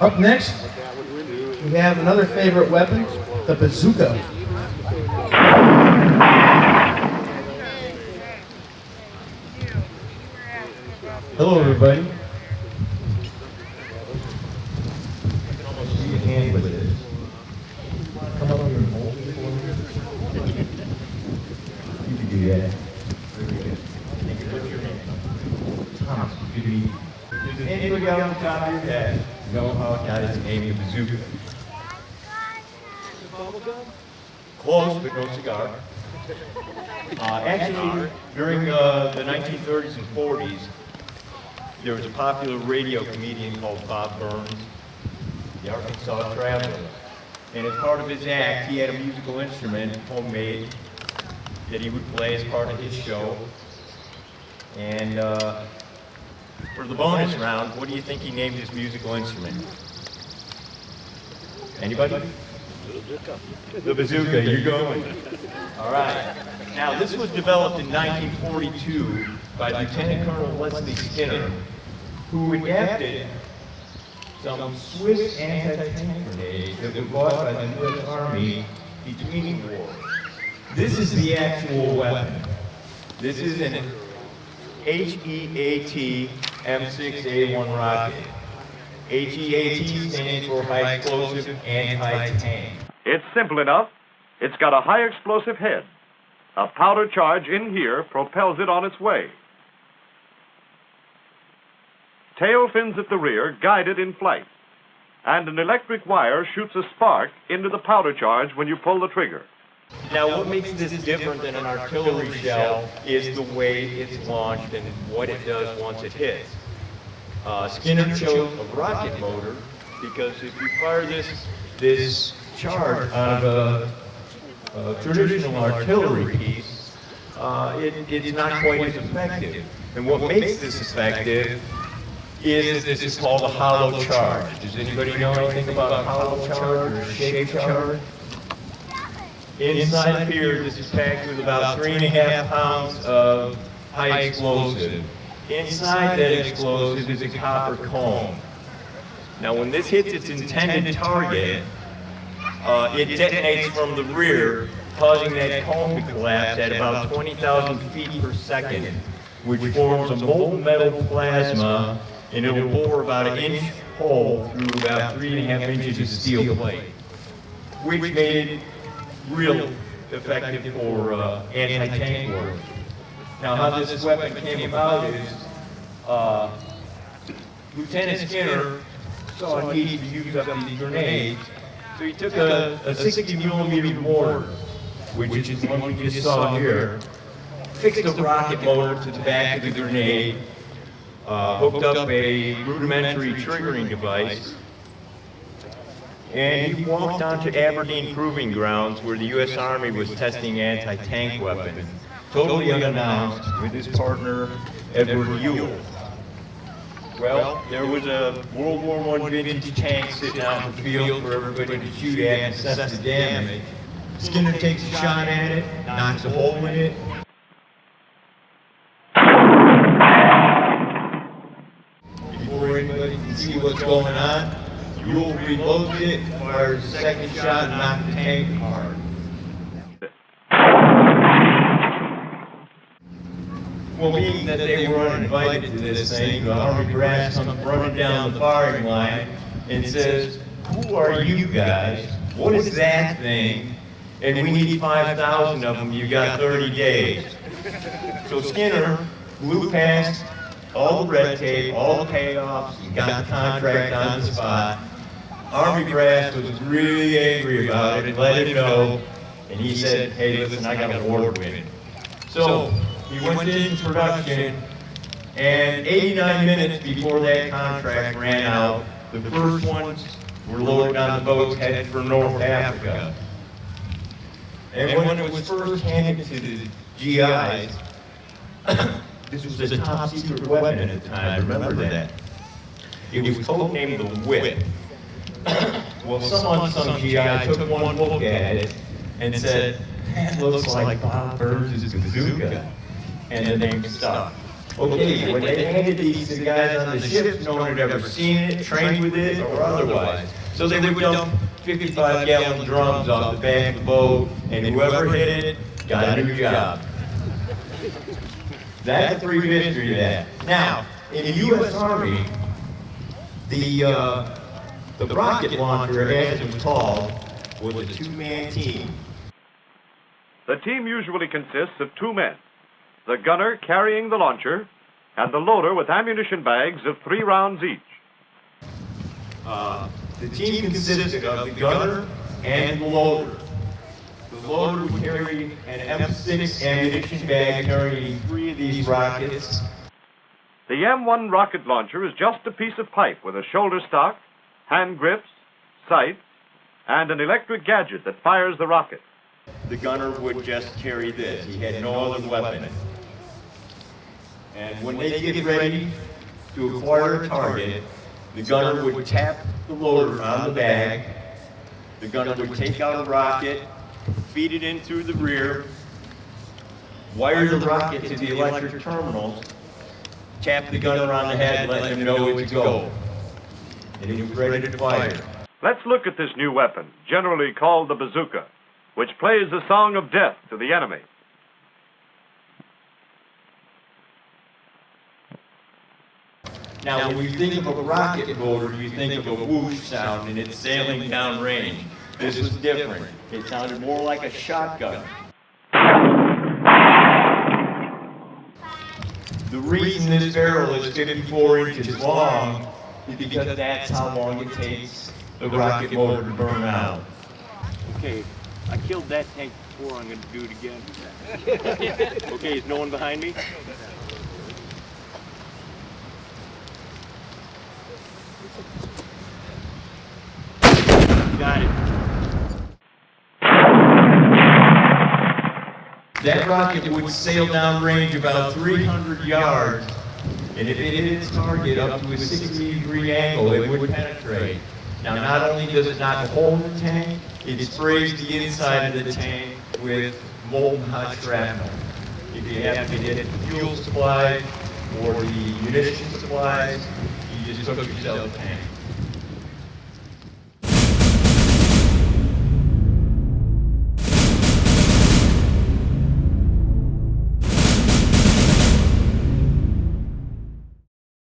Up next, we have another favorite weapon, the Bazooka. Hello, everybody. I can almost see your hand with this. Come up here and hold it for me. You can do that. Very good. Thank you. What's your name? Thomas. Good to meet you. Does anybody on the top of your head know how it got its name, the Bazooka? Close, but no cigar. Actually, during the 1930s and 40s, there was a popular radio comedian called Bob Burns, the Arkansas Traveler. And as part of his act, he had a musical instrument, homemade, that he would play as part of his show. And for the bonus round, what do you think he named his musical instrument? Anybody? The Bazooka, you're going. All right. Now, this was developed in 1942 by Lieutenant Colonel Leslie Skinner, who adapted some Swiss anti-tank grenades that were bought by the U.S. Army between wars. This is the actual weapon. This is an HEAT M6A1 rocket. HEAT stands for High Explosive Anti-Tank. It's simple enough. It's got a high explosive head. A powder charge in here propels it on its way. Tail fins at the rear guide it in flight. And an electric wire shoots a spark into the powder charge when you pull the trigger. Now, what makes this different than an artillery shell is the way it's launched and what it does once it hits. Skinner chose a rocket motor because if you fire this charge out of a traditional artillery piece, it's not quite as effective. And what makes this effective is this is called a hollow charge. Does anybody know anything about a hollow charge or a shaped charge? Inside of here, this is packed with about 3.5 pounds of high explosive. Inside that explosive is a copper cone. Now, when this hits its intended target, it detonates from the rear, causing that cone to collapse at about 20,000 feet per second, which forms a molten metal plasma, and it'll bore about an inch hole through about 3.5 inches of steel plate, which made it real effective for anti-tank work. Now, how this weapon came about is Lieutenant Skinner saw a need to use up these grenades, so he took a 60mm mortar, which is the one we just saw here, fixed a rocket motor to the back of the grenade, hooked up a rudimentary triggering device, and he walked onto Aberdeen Proving Grounds where the U.S. Army was testing anti-tank weapons, totally unannounced, with his partner, Edward Ewell. Well, there was a World War I vintage tank sitting out in the field for everybody to shoot at and assess the damage. Skinner takes a shot at it, knocks a hole in it. Before anybody can see what's going on, Ewell reloads it, fires a second shot, and knocks the tank apart. Well, being that they were uninvited to this thing, the Army brass comes running down the firing line and says, "Who are you guys? What is that thing? And we need 5,000 of them. You got 30 days." So Skinner blew past all the red tape, all the payoffs, and got the contract on the spot. Army brass was really angry about it and let him know. And he said, "Hey, listen, I got an order with it." So he went into production, and 89 minutes before that contract ran out, the first ones were loaded on the boats headed for North Africa. And when it was first handed to the GIs, this was a top secret weapon at the time, remember that. It was codenamed the Whip. Well, some GI took one look at it and said, "That looks like Bob Burns' bazooka," and the name stuck. Okay, when they handed these to the guys on the ships, no one had ever seen it, trained with it, or otherwise. So they would dump 55-gallon drums off the back of the boat, and whoever hit it got a new job. That's a brief history of that. Now, in the U.S. Army, the rocket launcher, as it was called, was a two-man team. The team usually consists of 2 men, the gunner carrying the launcher, and the loader with ammunition bags of 3 rounds each. The team consisted of the gunner and the loader. The loader would carry an M6 ammunition bag carrying 3 of these rockets. The M1 rocket launcher is just a piece of pipe with a shoulder stock, hand grips, sights, and an electric gadget that fires the rocket. The gunner would just carry this. He had no other weapon. And when they get ready to acquire a target, the gunner would tap the loader on the bag. The gunner would take out a rocket, feed it in through the rear, wire the rocket to the electric terminals, tap the gunner on the head, let him know it's go. And he was ready to fire. Let's look at this new weapon, generally called the bazooka, which plays a song of death to the enemy. Now, when you think of a rocket motor, you think of a whoosh sound and it's sailing down range. This was different. It sounded more like a shotgun. The reason this barrel is 54 inches long is because that's how long it takes the rocket motor to burn out. Okay, I killed that tank before, I'm gonna do it again. Okay, is no one behind me? Got it. That rocket would sail down range about 300 yards, and if it hit its target up to a 60-degree angle, it would penetrate. Now, not only does it not hold the tank, it sprays the inside of the tank with molten hot shrapnel. If you happen to hit the fuel supplies or the munition supplies, you just took yourself a tank.